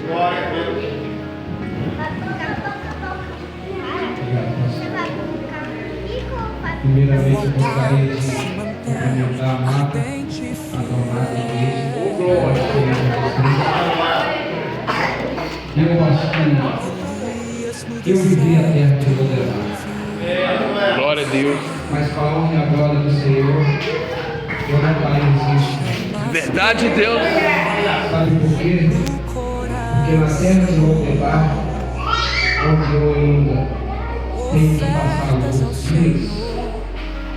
Glória a Deus. Primeiramente, eu gostaria de cumprimentar a amada, igreja. Eu acho que eu vivi a terra de Lodebar. Glória a Deus. Mas com a honra e a glória do Senhor, eu não parei de existir. Verdade de Deus. Sabe por quê? Porque na terra de Lodebar, onde eu ainda tenho que passar alguns dias,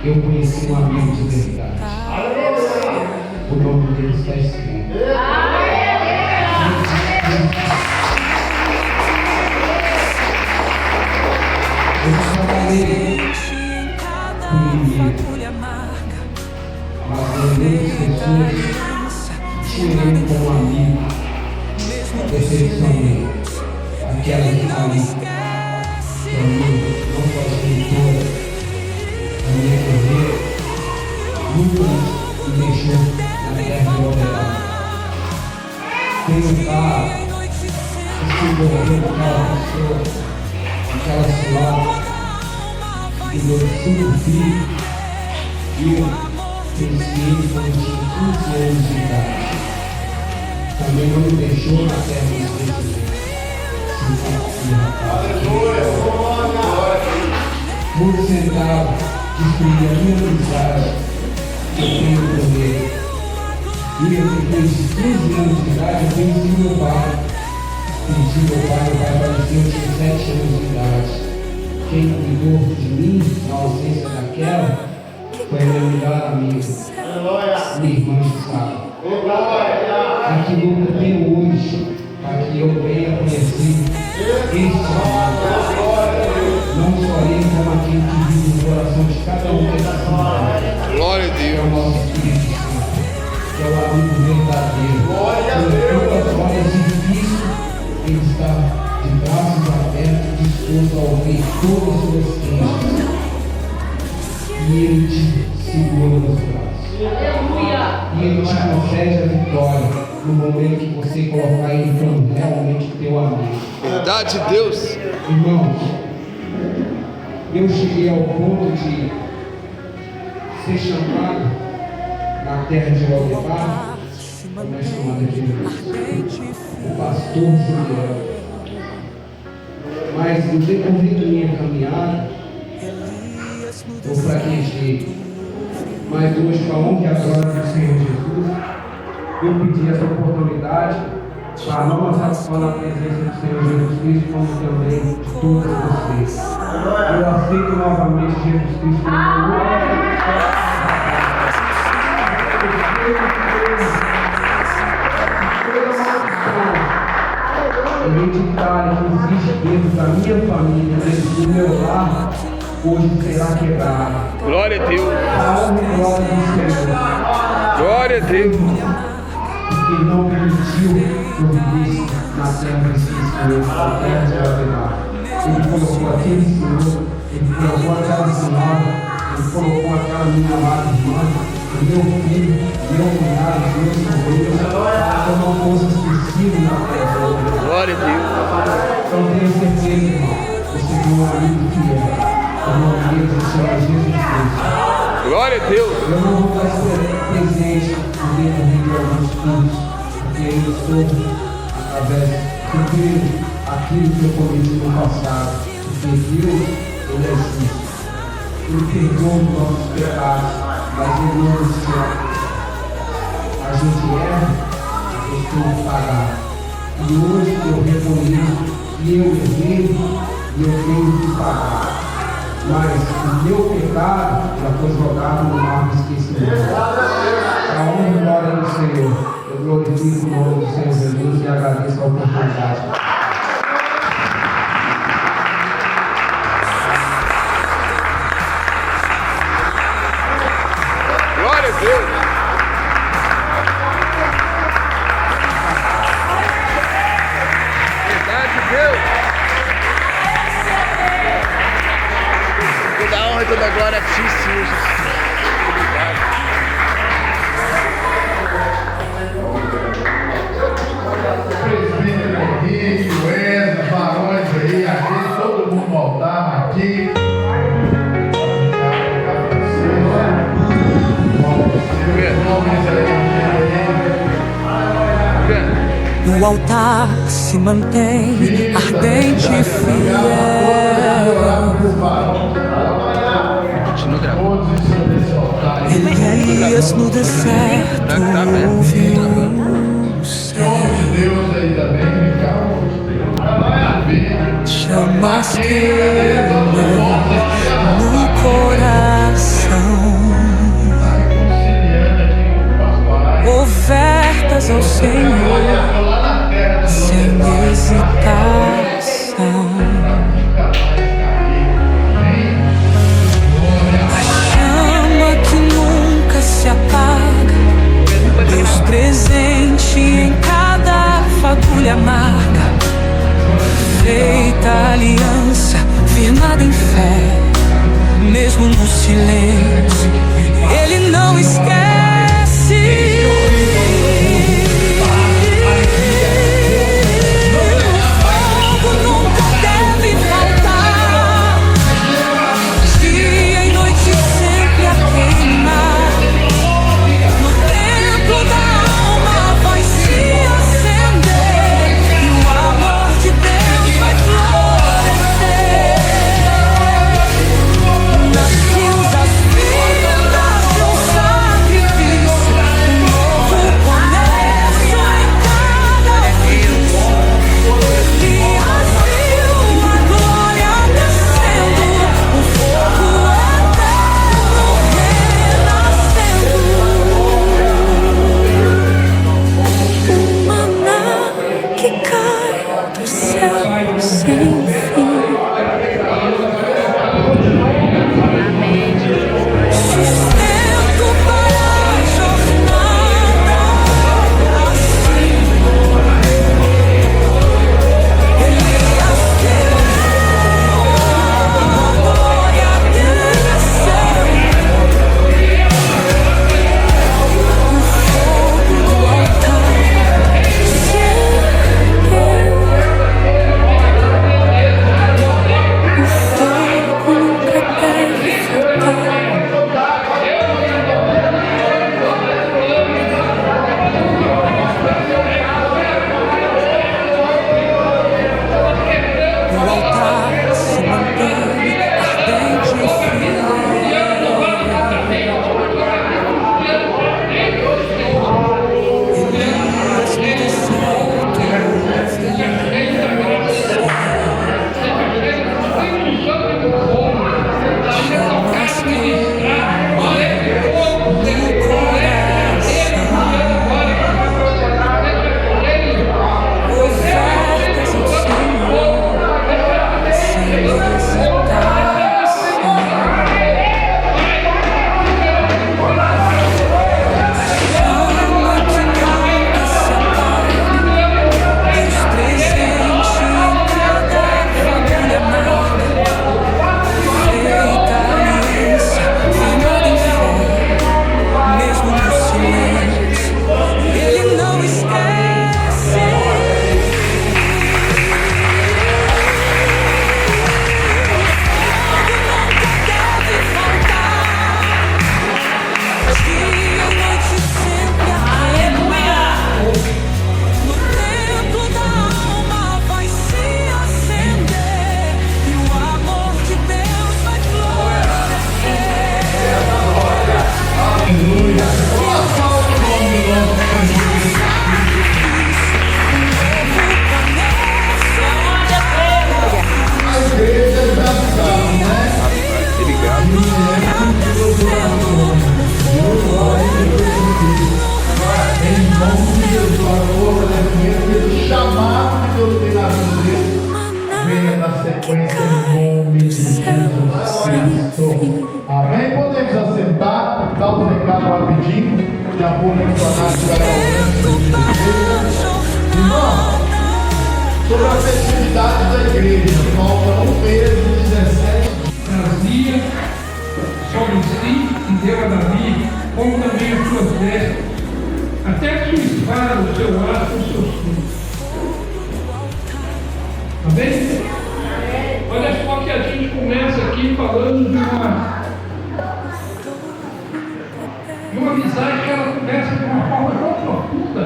eu conheci um amigo de verdade. O nome dele está escrito. Eu trabalhei com inimigo, mas muitas pessoas tinham ele como amigo. Decepcionei aquela que faliu para mim, não só a escritora, a minha carreira, muito me deixou na terra de Lodebar. Tenho cara que morreu aquela pessoa, aquela senhora, que deu 5 filhos, e eu cresci ele quando tinha 15 anos de idade. Também não me deixou na terra de esquecimento. Muito sentado, destruí a minha amizade que eu tenho com ele. E eu, depois de 15 anos de idade, eu conheci meu pai. Conheci meu pai faleceu, eu tinha 7 anos de idade. Quem cuidou de mim, na ausência daquela, foi a minha melhor amiga, minha irmã de sábado. A que luta até hoje, para que eu venha conhecer esse amor. Não só ele, como aquele que vive no coração de cada um dessa cidade. Glória a É o Deus. nosso Espírito Santo, que é o amigo verdadeiro. Por todas horas difíceis, ele está de braços abertos, disposto a ouvir todas as suas queixas. E ele te segura nos braços. E ele te concede a vitória no momento que você colocar ele como realmente teu amigo. Verdade de Deus. Irmãos, eu cheguei ao ponto de ser chamado na terra de Lodebar, como é chamada de Deus, o pastor Juliano. Mas no decorrer da minha caminhada, eu fraquejei. Mas hoje, com a honra e a glória do Senhor Jesus, eu pedi essa oportunidade para não participar na presença do Senhor Jesus Cristo, como também de todos vocês. Eu aceito novamente Jesus Cristo como meu hereditária que existe dentro da minha família, dentro do meu lar, hoje será quebrada. Glória a Deus. A honra e glória do Senhor. Glória a Deus. Porque não permitiu que eu vivesse na terra de Senhor, na terra de Lodebar. Ele colocou aquele Senhor, ele colocou aquela senhora, ele colocou aquela minha amada irmã, o meu filho, meu cunhado, meu sobrinho, para eu não fosse esquecido na terra de Lodebar. Glória a Deus. Então tenho certeza, irmão, você tem um amigo fiel, o nome dele se chama Jesus Cristo. Glória a Deus. Eu não vou estar presente no decorrer de alguns cultos, porque eu estou através de cumprir aquilo que eu cometi no passado. Porque Deus, Ele é justo. Ele perdoa os nossos pecados, mas Ele não nos esquece. A gente erra, a gente tem que pagar. E hoje eu reconheço que eu errei e eu tenho que pagar. Mas o meu pecado já foi jogado no mar do esquecimento. A honra e glória do Senhor. Eu glorifico o nome do Senhor Jesus e agradeço a oportunidade. Glória a Deus. Verdade de Deus. Toda a honra e toda a glória a ti, Senhor Jesus. Obrigado. No altar se mantém ardente e fiel. Elias no deserto ouviu o céu. Chamas queimam no coração, ofertas ao Senhor sem hesitação. A chama que nunca se apaga, Deus presente em cada fagulha amarga. Feita aliança, firmada em fé, mesmo no silêncio, Ele não esquece. Amém? Podemos assentar, dar um recado rapidinho, de acordo com a náutica da Irmão, sobre a festividade da igreja, falta um mês e 17. Trazia sobre si e deu a Davi, como também as suas vestes, até sua espada, o seu arco, os seus filhos. Amém? Olha só que a gente começa aqui falando de uma amizade que ela começa de uma forma tão profunda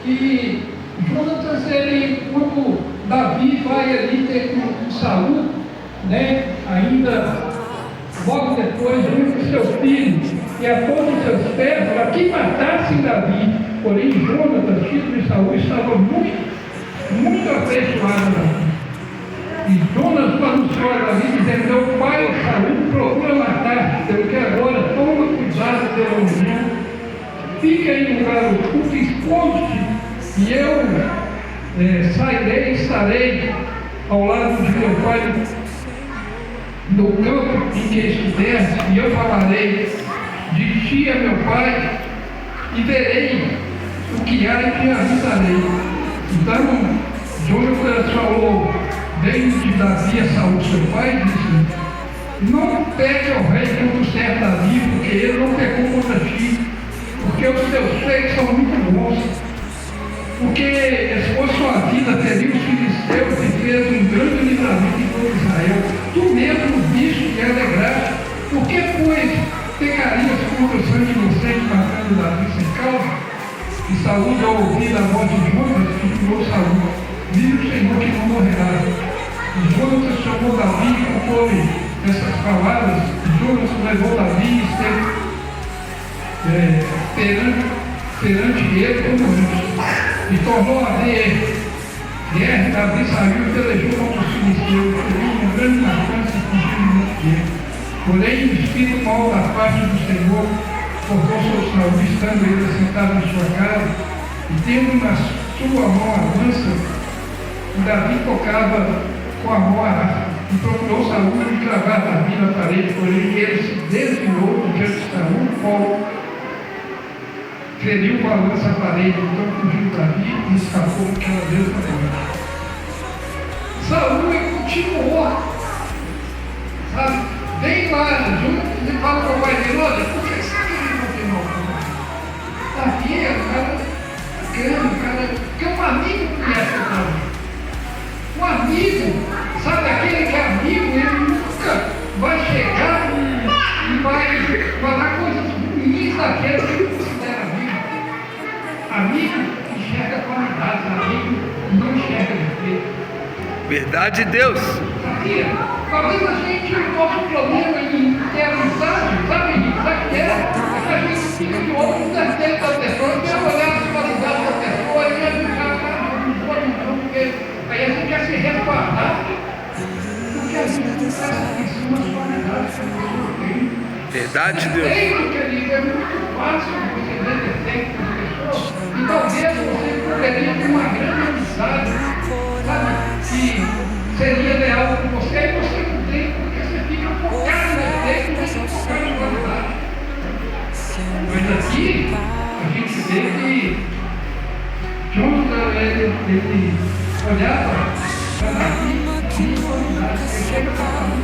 E Jonatas, ele, quando Davi vai ali ter com Saul, né, ainda logo depois, junto com seu filho, e a todos os seus pés, para que matassem Davi. Porém, Jonatas, filho de Saul, estava muito afeiçoado a Davi. E Jonas anunciou a Davi, dizendo: meu pai Saul procura matar-te, pelo que agora toma cuidado pela união, fica em lugar oculto, esconde-te, e eu sairei e estarei ao lado de meu pai no campo em que estiver, e eu falarei de ti a meu pai, e verei o que há e te avisarei. Então, Jonatas falou bem de Davi a Saul, seu pai, e disse: não peque ao rei contra o servo Davi, porque ele não pecou contra ti, porque os teus feitos são muito bons. Porque expôs sua vida, feriu os filisteus e fez um grande livramento em todo Israel. Tu mesmo viste e alegraste. Por que, pois, pecarias contra o sangue inocente, matando Davi sem causa? E Saul deu ouvido à voz de Jonas e jurou Saul: vive o Senhor que não morrerá. E Jonas chamou Davi e contou-lhe essas palavras. E Jonas levou Davi e esteve perante ele como antes. E tornou a ver guerra. Davi saiu e pelejou contra os filisteus, feriu uma grande matança e fugiu muito tempo. Porém, o espírito mau da parte do Senhor cortou sobre Saul, estando ele sentado em sua casa, e tendo na sua mão a lança, Davi tocava com a mão a harpa, e procurou Saul de cravar Davi na parede, porém ele se desviou diante de Saul, qual feriu com a lança a parede, então fugiu Davi e escapou aquela mesma noite. Saul continuou, sabe? Vem lá, junto e fala para o pai dele: olha, por que você continuou? Davi é um cara bacana, um cara que um amigo conhece o cara. Um amigo, sabe, aquele que é amigo, ele nunca vai chegar e vai falar coisas ruins daquele que considera amigo. Amigo enxerga qualidades, amigo não enxerga defeito. Verdade de Deus. Sabia? Talvez a gente, o nosso problema em ter amizade, sabe o que é? É que a gente fica de olho nos defeitos da pessoa, quer olhar as qualidades da pessoa e achar, não pode não, porque aí a gente quer se resguardar, porque a gente não presta atenção nas qualidades que a pessoa tem. Verdade de Deus. Defeito, querido, é muito fácil você ver defeito das pessoas, e talvez você poderia ter uma grande amizade, sabe? Que seria leal com você, e você não tem, porque você fica focado no defeito e você focar na qualidade. Mas aqui, a gente vê que Jonas, ele olhava para Davi e tinha qualidade. Ele chega para Davi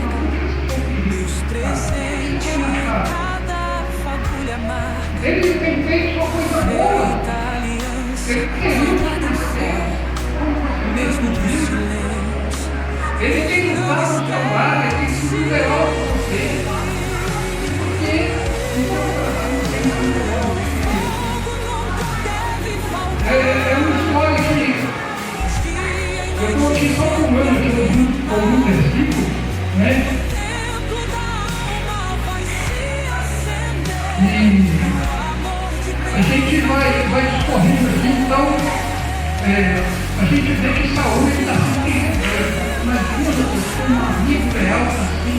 e ele tem feito sua coisa boa. Ele tem ele tem que estar no seu lado, ele tem que se liberar com você. Porque é uma história que eu estou aqui só pulando aqui algum versículo, né? E a gente vai discorrendo aqui, então a gente vê que Saul está assim, imagina você, um amigo real, assim,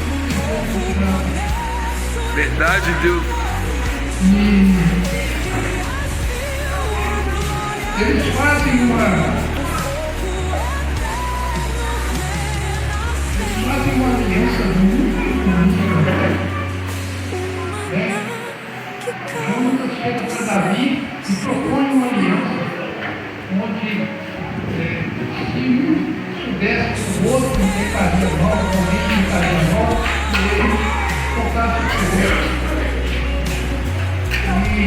Verdade de Deus. e eles fazem uma aliança muito grande. Jonas chega para Davi e propõe uma aliança onde se um soubesse que o outro não ficaria mal, alguém não ficaria mal, e ele tocasse o outro. E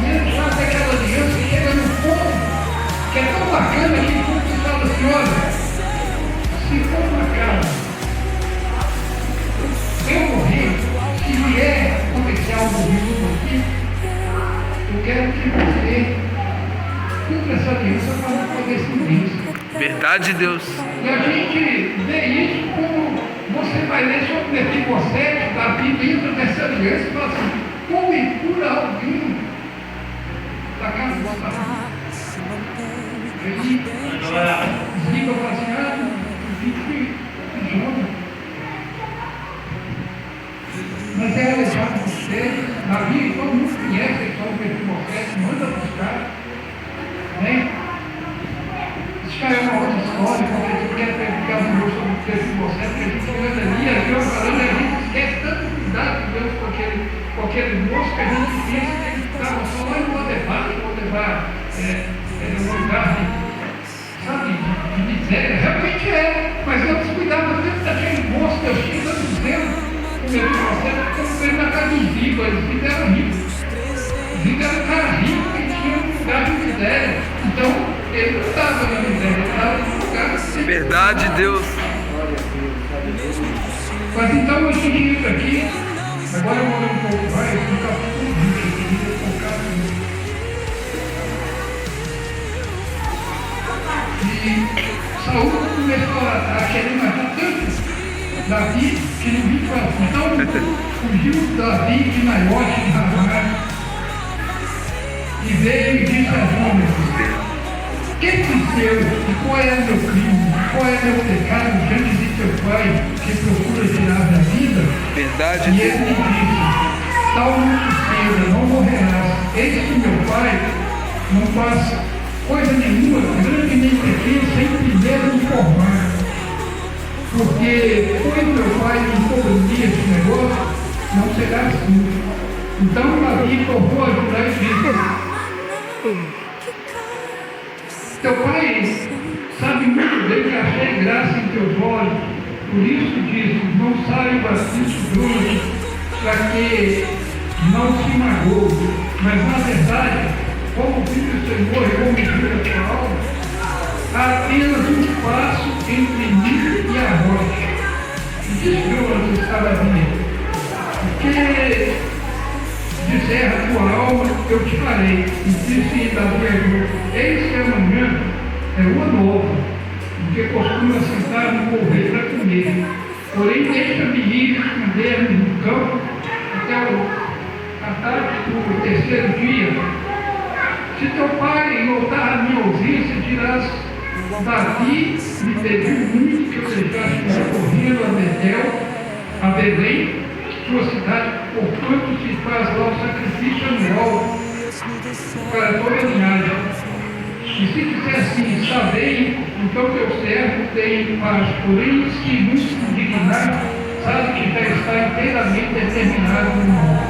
ele faz aquela aliança e chega no ponto que é tão bacana que o ponto fala assim: olha, se for uma casa, eu morrer, se vier acontecer algo ruim aqui, eu quero que você cumpre essa aliança com a descendência. Verdade de Deus. E a gente vê isso como você vai ler sobre Mefibosete, Davi dentro dessa aliança e fala assim, porventura alguém da casa do Davi. Aí desliga e fala assim, filho de Jonas. Mas é alejado de vocês, Davi, todo mundo conhece a história do Mefibosete, manda buscar, né? Isso já é uma outra história, porque a gente quer pegar um pouco sobre o Mefibosete, que a gente anda ali, aqui eu falando, a gente esquece tanto cuidado de Deus com aquele moço que a gente pensa que ele estava só lá em Lodebar, um lugar de miséria, realmente é, mas eu descuidava tanto daquele moço que eu tinha dizendo. O Mefibosete ficou preso na casa dos ricos, eles eram ricos. Ziba era um cara rico que tinha um lugar de miséria. Então, ele não estava na miséria, ele estava no lugar de Verdade de Deus. Mas então a gente entra aqui, agora eu vou ler um pouco mais, no capítulo 20, eu queria colocar aqui. E Saúl começou a querer matar tanto Davi, que no 24, então fugiu Davi de Naiote, de Ramá, e veio e disse a Jonas, que fiz e qual é o meu crime, qual é o meu pecado diante de teu pai, que procura tirar da vida? Verdade E de ele Deus. me disse, tal muito cedo, não morrerás, eis que meu pai não faz coisa nenhuma, grande nem pequena, sem primeiro me informar. Porque foi meu pai que encobria esse negócio, não será assim. Então Davi tornou a jurar e disse, teu pai sabe muito bem que achei graça em teus olhos, por isso disse, não saiba isso Jonas, para que não se magoe, mas na verdade, como vive o Senhor e como vive a tua alma, há apenas um espaço entre mim e a rocha. E disse Jonas estava ali, porque dizer a tua alma, eu te farei. E disse Davi a Jonas, eis que amanhã é lua nova, porque costuma sentar-me com o rei para comer. Porém, deixa-me ir esconder-me no campo até a tarde do terceiro dia. Se teu pai notar a minha ausência, dirás, Davi me pediu muito que eu deixasse correndo a Betel, a Belém, sua cidade, porquanto se faz lá o sacrifício anual para toda a linhagem. E se disser assim, está bem, então teu servo tem paz, porém se muito indignar, sabe que já está inteiramente determinado no mundo.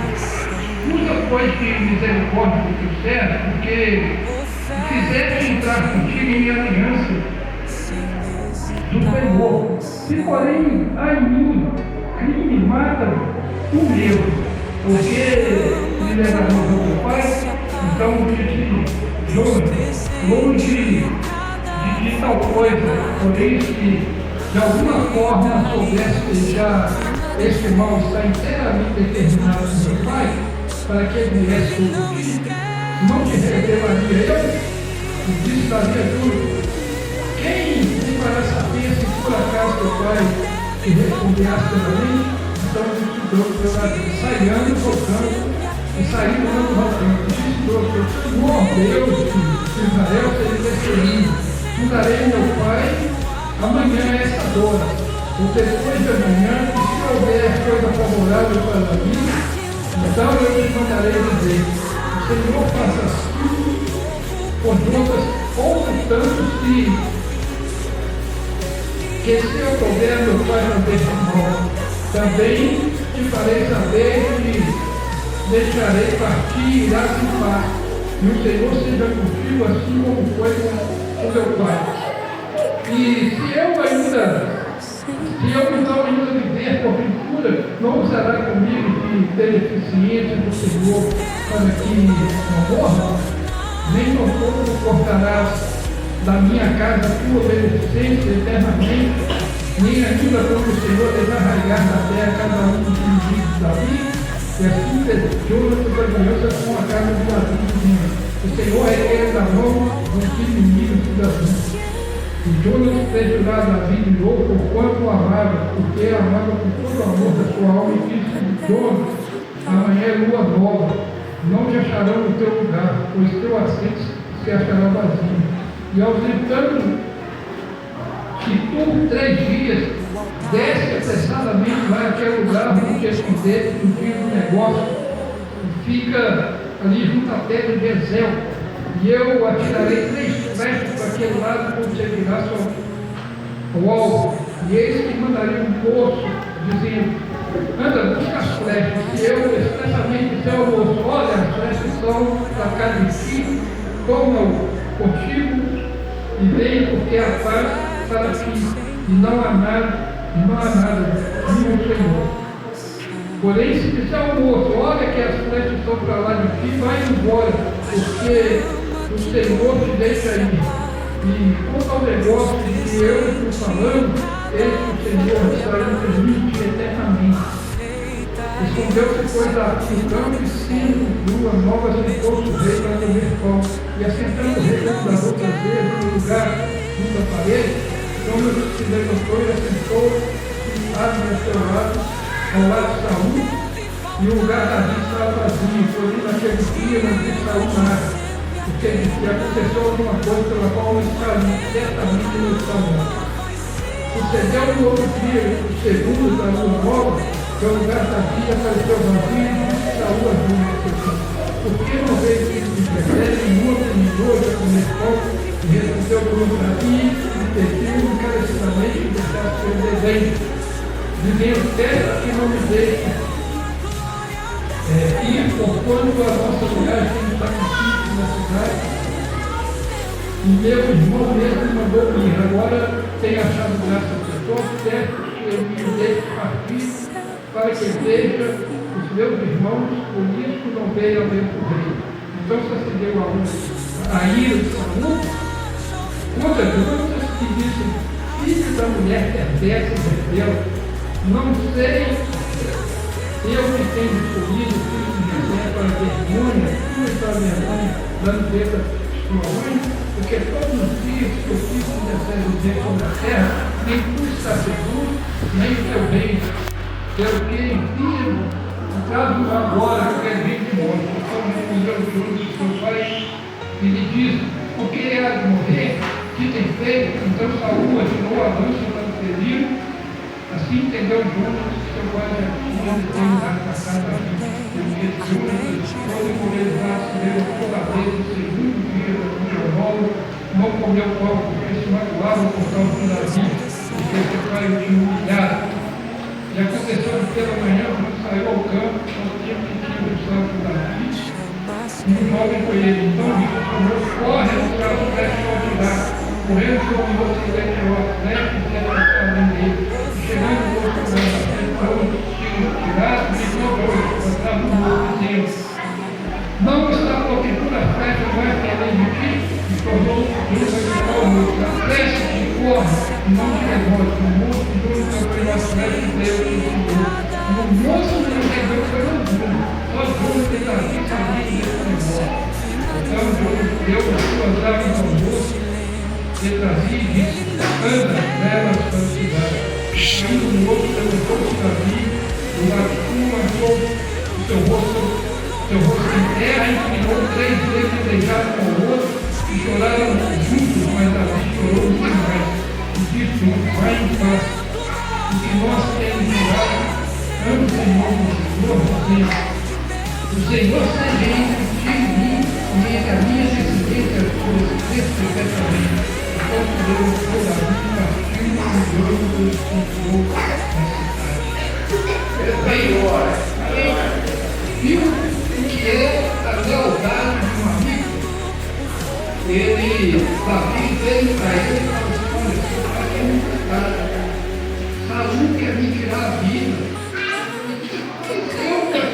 Usa, pois, de misericórdia do teu servo, porque fizeste entrar contigo em aliança do Senhor. Se porém há em mim crime, mata-me tu mesmo, porque me levarás ao teu pai. Então disse Jonas, longe de tal coisa, porém se de alguma forma soubesse que já este mal está inteiramente determinado no teu pai, para que ele viesse sobre ti, não te revelaria eu, e disse Davi a Jonas, quem me fará saber se por acaso teu pai te responderás pela mim? Então disse Deus para Davi, saindo, voltando, e saindo, andando, voltando. Disse Deus, Senhor Deus de Israel, seja testemunho, mudarei meu pai amanhã a esta hora, ou depois de amanhã, e se houver coisa favorável para Davi, então eu te mandarei dizer, o Senhor faça assim, por outros tantos que se eu couber meu pai não deixe mal, também te farei saber que deixarei partir e irás em paz, e o Senhor seja contigo assim como foi com meu pai. E se eu então ainda viver por ventura, não usará comigo de beneficência do Senhor para que não morra, nem tampouco cortarás da minha casa a tua beneficência eternamente, nem ainda quando o Senhor desarraigar da terra cada um dos filhos de Davi, e assim fez Jonas a aliança com a casa de Davi. O Senhor é ele da mão Jonas fez jurar Davi de novo por quanto o amava, porque amava com todo o amor da sua alma, e disse: Jonas, amanhã é lua nova, não te acharão no teu lugar, pois teu assento se achará vazio. E ausentando que tu 3 dias desce apressadamente, vai àquele lugar onde esconder no dia do negócio, e fica ali junto à pedra de Ezel, e eu atirarei 3 flechas para aquele lado quando você virar ao alvo, e eis que mandaria um poço, dizendo: anda, busca as flechas. E eu expressamente disse ao moço: olha, as flechas são da casa de ti, toma-o contigo e vem, porque a paz está aqui, e não há nada, nenhum Senhor. Porém, se disser ao moço: olha que as flechas estão para lá de ti, vai embora, porque o Senhor te deixa ir. E quanto ao negócio de que eu estou falando, eis que o Senhor está entre mim eternamente. Escondeu-se, pois, aqui o campo e 5 duas novas ficou o rei para comer pão. E assentando o rei das outras vezes no lugar junto à parede, Jonas se levantou e assentou ao seu lado, ao lado de Saul, e o lugar da vida estava vazio. Porém, naquele dia não disse Saul nada, porque aconteceu alguma coisa pela qual não está certamente não está morto. Sucedeu no outro dia, o segundo da lua nova, que o lugar da vida apareceu vazio, e disse Saul a Jonas: por que não veio filho de Jessé, e ontem e hoje a comer pão? E respondeu Jonas: e pediu encarecidamente que deixasse seu desenho, dizendo: peça que não me deixe ir, porquanto a nossa mulher tem sacrifício na cidade, e meu irmão mesmo mandou ir. Agora tem achado graça ao Senhor, certo que eu me deixe partir, para que veja os meus irmãos, por isso não veio ao mesmo rei. Então se acendeu a ira de Saul contra Jonas, que disse: filho da mulher perversa e rebelde, não sei eu que tenho escolhido o filho de Jessé para vergonha, tu e para minha mãe, dando vez a sua mãe, porque todos os dias que o filho de Jessé viver sobre a terra, nem tu está seguro, nem o teu bem. Pelo que envia, no caso agora, que é bem de morte, então respondeu Jonas, seu pai, e lhe diz: por que há de morrer? Que tem feito? Então Saul atirou a lança para ferir. Assim entendeu Jonas que seu pai já tinha determinado a casa ali. Porque Jonas, quando começasse, levantou a vez no segundo dia da sua nova, não comeu pão, porque se magoava por causa de Davi, porque seu pai o tinha humilhado. E aconteceu que pela manhã, quando saiu ao campo, não tinha pedido o santo Davi, e um jovem com ele. Então disse o Senhor: corre no caso deste atirar. Correndo sobre o moço que deixou a flecha e se acertou além dele. E chegando o moço com ela, entrou no tiro tirado, gritou dois, cantava o moço, dizendo: não está porventura a flecha mais para além de ti? E tornou Deus a gritar ao moço: a flecha que corre, não te revolta. O moço Deus também a flecha e deu o Senhor. O moço que não entendeu foi o Deus. Só Deus tem Davi sabia desse negócio. Então Deus deu as suas armas ao moço, e trazia e disse: anda, leva para a cidade. Saindo do outro, levantou-se Davi, o latino marcou o seu rosto em terra, inclinou 3 vezes beijado com o outro, e choraram juntos, mas Davi chorou muito mais. E disse: vai em paz. O que nós temos jurado, ambos em nome do Senhor, dizendo: o Senhor seja entre ti e mim, e entre a minha descendência e as suas perpetuamente. Então se levantou Davi, partiu e Jonas encontrou na cidade. Viu o que é a lealdade de um amigo? Davi veio para ele e falou assim: olha, seu pai é muito caro. Saul quer me tirar a vida. Eu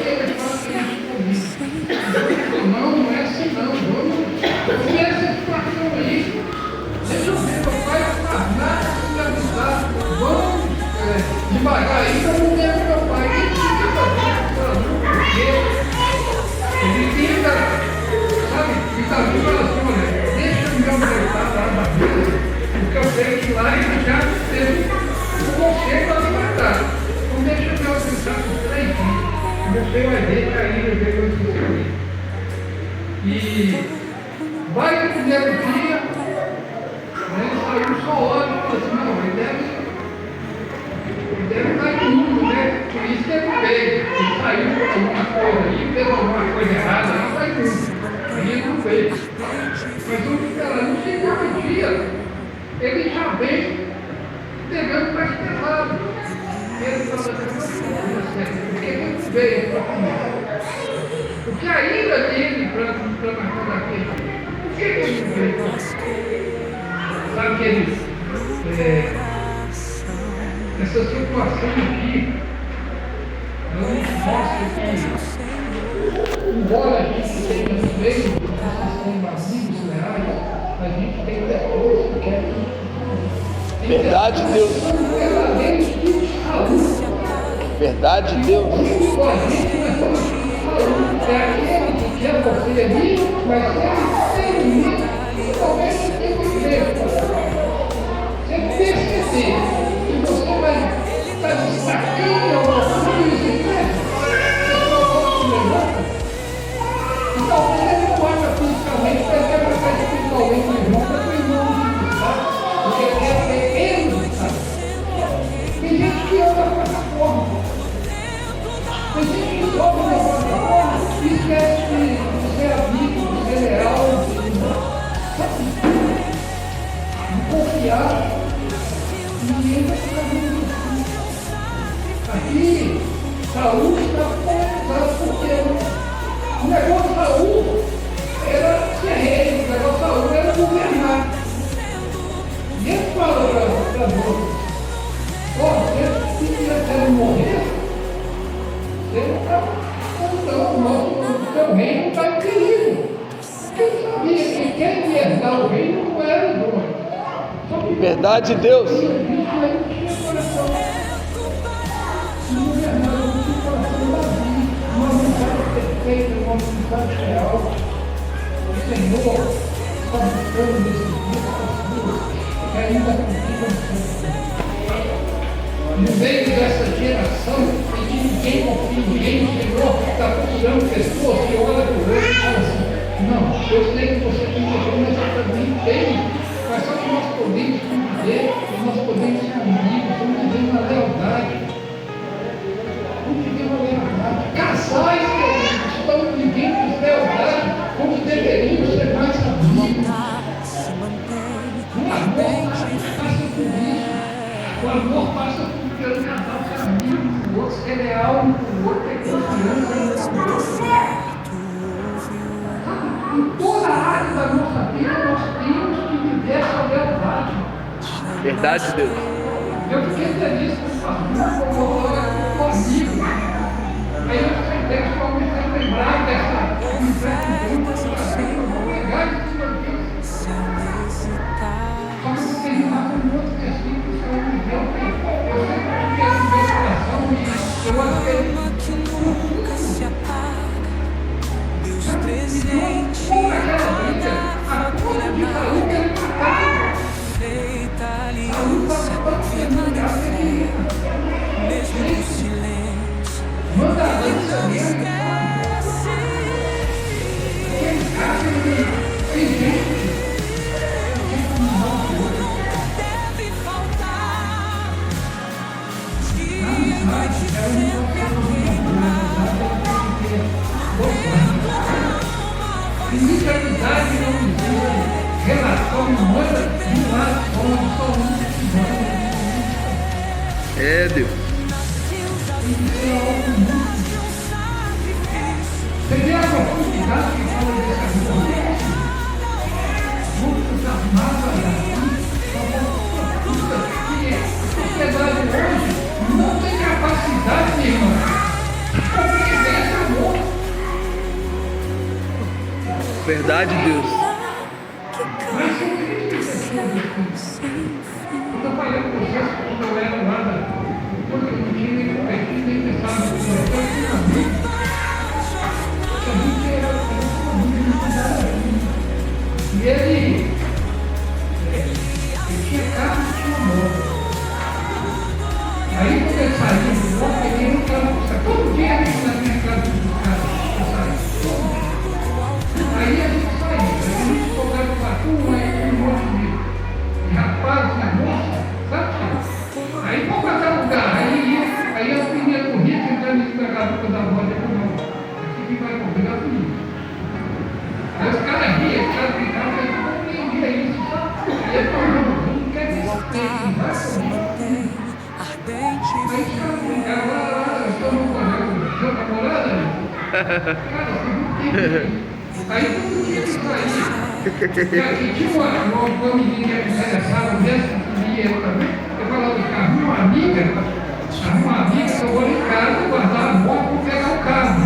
quero fazer isso comigo. Não é assim não. Vamos ver essa situação aí. Deixa eu ver, meu pai nada se avisar. Vamos devagar aí, eu não lembro meu pai. Ele fica porque ele tenta, sabe, e está vindo assim: olha, deixa eu me aumentar lá na vida, porque eu gente lá e já teve o conselho da liberdade. Então deixa eu pensar por 3 dias. Você vai ver que aí eu vejo o que E vai no primeiro dia, né, saiu só hora e falou assim, não, ele deve estar imundo, né? Por isso que ele veio. Ele saiu com alguma coisa aí, fez alguma coisa errada, aí está imundo. Aí ele não veio. Mas vamos esperar, no segundo dia, ele já veio pegando mais pesado. Ele fala por que ele veio para comer? Porque a ira dele para matar aquele, por que ele não veio? Sabe que eles, essa situação aqui, ela nos mostra que, embora a gente tenha no meio dos sistemas amigos reais, a gente tem pessoas que querem. Verdade, Deus. Verdade, Deus. É aquele que quer você ali, mas sem limite, talvez você tenha que ver. Você perceber que você vai estar destacando alguma coisa você só melhor. E talvez ele não haja fisicamente, mas ele vai estar espiritualmente melhor para o irmão de Deus, porque ele quer ver ele, sabe? Tem gente que anda dessa forma. Tem gente que sofre dessa forma e esquece de ser amigo, de ser leal, de confiar. E entra no caminho do Cristo. Aqui, Saúl está politizado porque o negócio de Saúl era ser rei, o negócio de Saúl era governar. E ele fala para nós, se ele morrer, ele está o seu reino está em perigo. Ele sabia que quem ia herdar o reino não era o dono. Verdade, Deus. Ele não tinha coração. Não governava, não tinha coração vazio. Uma vontade perfeita, uma vontade real. O Senhor está buscando nesse dia pessoas que ainda confiam no meio dessa geração em que ninguém confia em ninguém, o Senhor está procurando pessoas que olham para o outro e falam assim, não, eu sei que você tem que mas eu também tenho, mas só que nós podemos conviver, nós podemos ser amigos, vamos viver na lealdade. Vamos viver na lealdade. Casais que estão vivendo de lealdade, como deveriam ser mais amigos. O amor passa por isso. O amor passa por pelo casal ser amigo do outro, ser leal um com o outro, ter confiança no outro. Em toda a área da nossa vida, nós temos que viver essa lealdade. Verdade, Deus. Eu fiquei feliz com o pastor, como eu com o amigo. Aí eu sentei e comecei a lembrar dessa incertidão, vou pegar isso aqui. Só que eu vou terminar com um outro versículo que eu viveu, eu sempre tive essa investigação e eu acho que nunca se apaga. Deus presente, por aquela briga, a conta de Saúl que ele matava. Feita aliança, firma na fé, mesmo no silêncio. Manda a dança mesmo. Quem acha que tem gente que não deve faltar. Dia e noite sempre a Inicialidade não existe relação humana de um lado só um. É, Deus. Você vê a profundidade que fala dessa coisa? Muitos amados que a sociedade hoje não tem capacidade de irmão. Porque tem esse amor. Verdade, Deus. Mas são críticas. Eu estou falando com vocês quando eu era lá, porque eu não tinha nem competido, nem pensado no coração, eu tinha amigo. A gente era um amigo. E ele Ele tinha casa e tinha moto. Aí quando ele saiu do moto, ele ia no carro buscar. Todo dia ele ia na minha casa buscar. Aí a gente saía, a gente tocava o patrulho, aí um monte de rapazes e moças, sabe? Aí vamos passar o carro, aí a menina corria tentando espegar a boca da voz, eu não, aqui que vai correr a polícia. Aí os caras riam, os caras brincavam, eu não entendia isso, sabe? Aí eu falava, não quer que isso tenha, vai correr. Aí os caras brincavam, lá, eu estou no correio, sua namorada? Cara, você não tem isso. Aí todo dia que saía, e tinha uma menina que interessava mesmo, e eu também, eu falava, arruma uma amiga que eu vou em casa, guardar a moto, vou pegar o carro.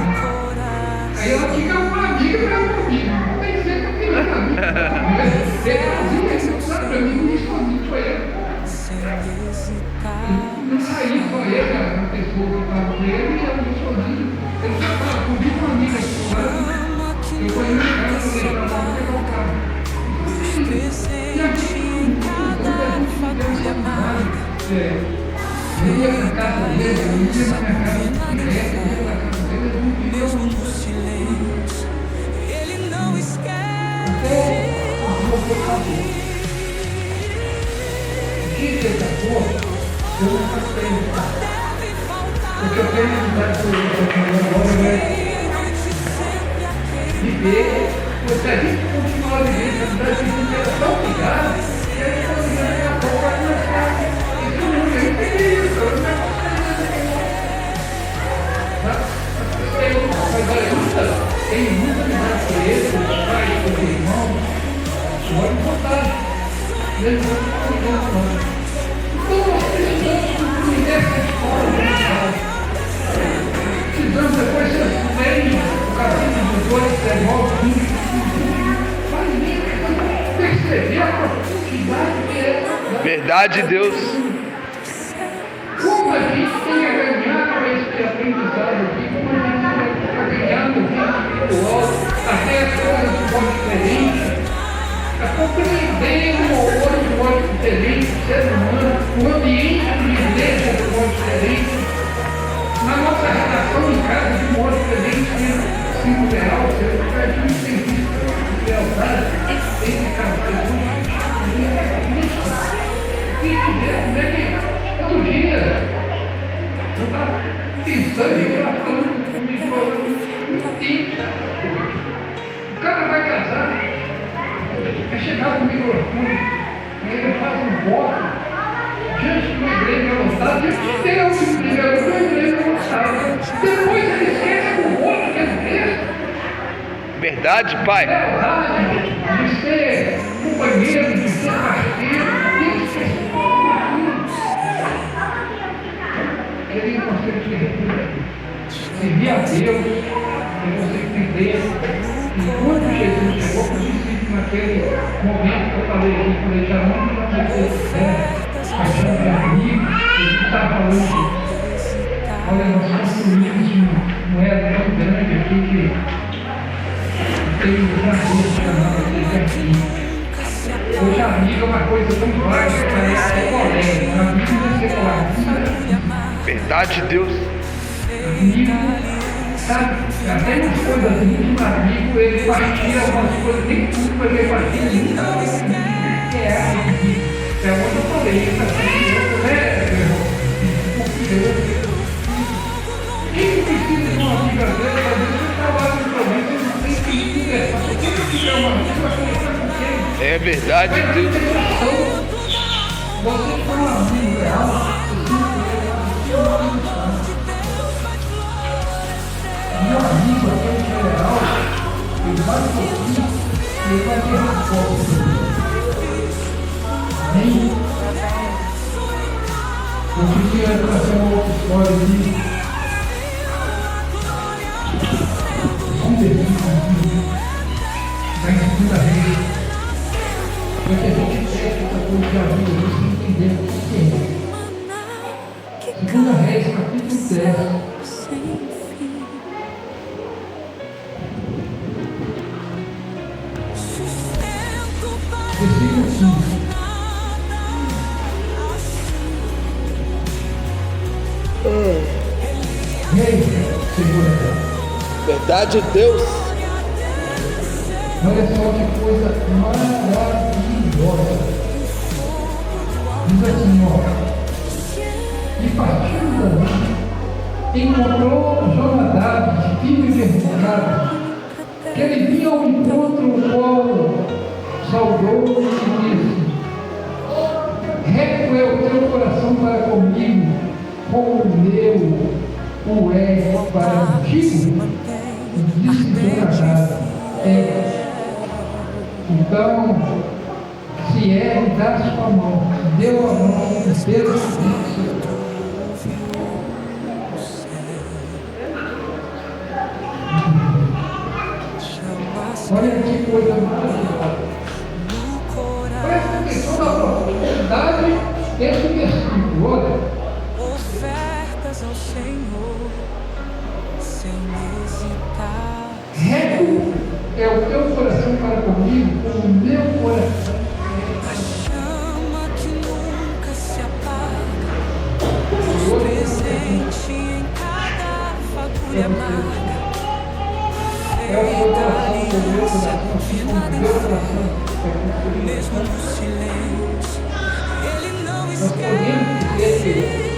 Aí ela fica uma amiga para comigo, não tem que ser que eu queria amiga. Ele fazia isso, sabe, para mim, não sozinho, foi ele. Não saía só ele, a pessoa que estava com ele, e eu sozinho. Ele já estava comigo uma amiga do lado. Eu fui na casa dele para lá pegar o carro. E aqui, eu ia na casa dele, eu ia na minha casa direto, eu ia na casa dele, eu não vivia muito. Ele não esquece. Até o meu pecador. O dia que ele acabou, eu não passei no carro. Porque eu tenho que dar para ele agora, né? Viver, porque a gente continua vivendo, a cidade de vida era tão ligada, que a gente conseguia daqui a pouco vai começar. Isso não é isso, eu não é mas tem muita amizade com ele, com os pais, com os irmãos, pode contar. Eles vão cuidar com nós. Então nós precisamos cumprir essa história de amizade. Precisamos depois ser bem. Capítulo 2, 19, 20, faz bem perceber a profundidade que é. Verdade, Deus. Como a gente tem a ganhar com esse aprendizado aqui, como a gente está ganhando o espiritual, até as coisas de modo diferente, a compreender um ou outro de modo diferente, o ser humano, o ambiente de igreja de modo diferente, na nossa relação em casa de modo diferente, ensino real, você a gente tem visto lealdade entre casais. E como é que todo dia eu estava pensando e tratando comigo o cara vai casar, vai chegar no microfone, e ele faz um voto diante de uma igreja lotada, diante de Deus, primeiro, uma igreja lotada. Depois ele esquece o voto que ele fez. Verdade, Pai. De ser companheiro, de ser parceiro, de ser querido, você que servir a Deus, e você entender que quando Jesus chegou para os discípulos naquele momento que eu falei aqui, falei, já não vai ser paixão de amigo, ele está falando de, olha, nós construímos uma era tão grande aqui que tem um prazer chamado de aqui. Hoje amigo é uma coisa tão baixa, parece ser polêmica, amigo deve ser polêmica. Verdade, Deus. Amigo, sabe, até nas coisas íntimas, amigo, ele partilha algumas coisas, nem tudo, mas ele partilha muito. É amigo. É o que eu falei, ele está sendo quem precisa de uma amiga dele, às vezes você trabalha no problema, você não tem que conversar. Se você tiver uma amiga, vai conversar com quem? É verdade, Deus. Você foi um amigo real, meu amigo, aquele general, ele vai um pouquinho e ele vai ter resposta. Eu queria trazer uma outra história aqui. Um versículo da segunda vez. Porque a gente tem essa coisa de vida, a gente entender o que é. Segunda Reis, capítulo 10. Versículo 5. Verdade de Deus. Olha só que coisa maravilhosa. Diz assim, ó. E partindo dali, encontrou Jonadab, filho de Rechab, que ele vinha ao encontro do qual saudou e disse: reto é o teu coração para comigo, como o meu o é para contigo. Disse Jonadab: é. Então, se é, dá sua mão, deu a mão, deu o Olha que coisa maravilhosa. Presta atenção na profundidade desse versículo. Olha. Ofertas ao Senhor, sem hesitar. Reto é o teu coração para comigo, como o meu coração. A chama que nunca se apaga, presente em cada fagulha amarga. É o seu coração, o meu coração, o meu coração. Mesmo no silêncio, ele não Nós podemos dizer que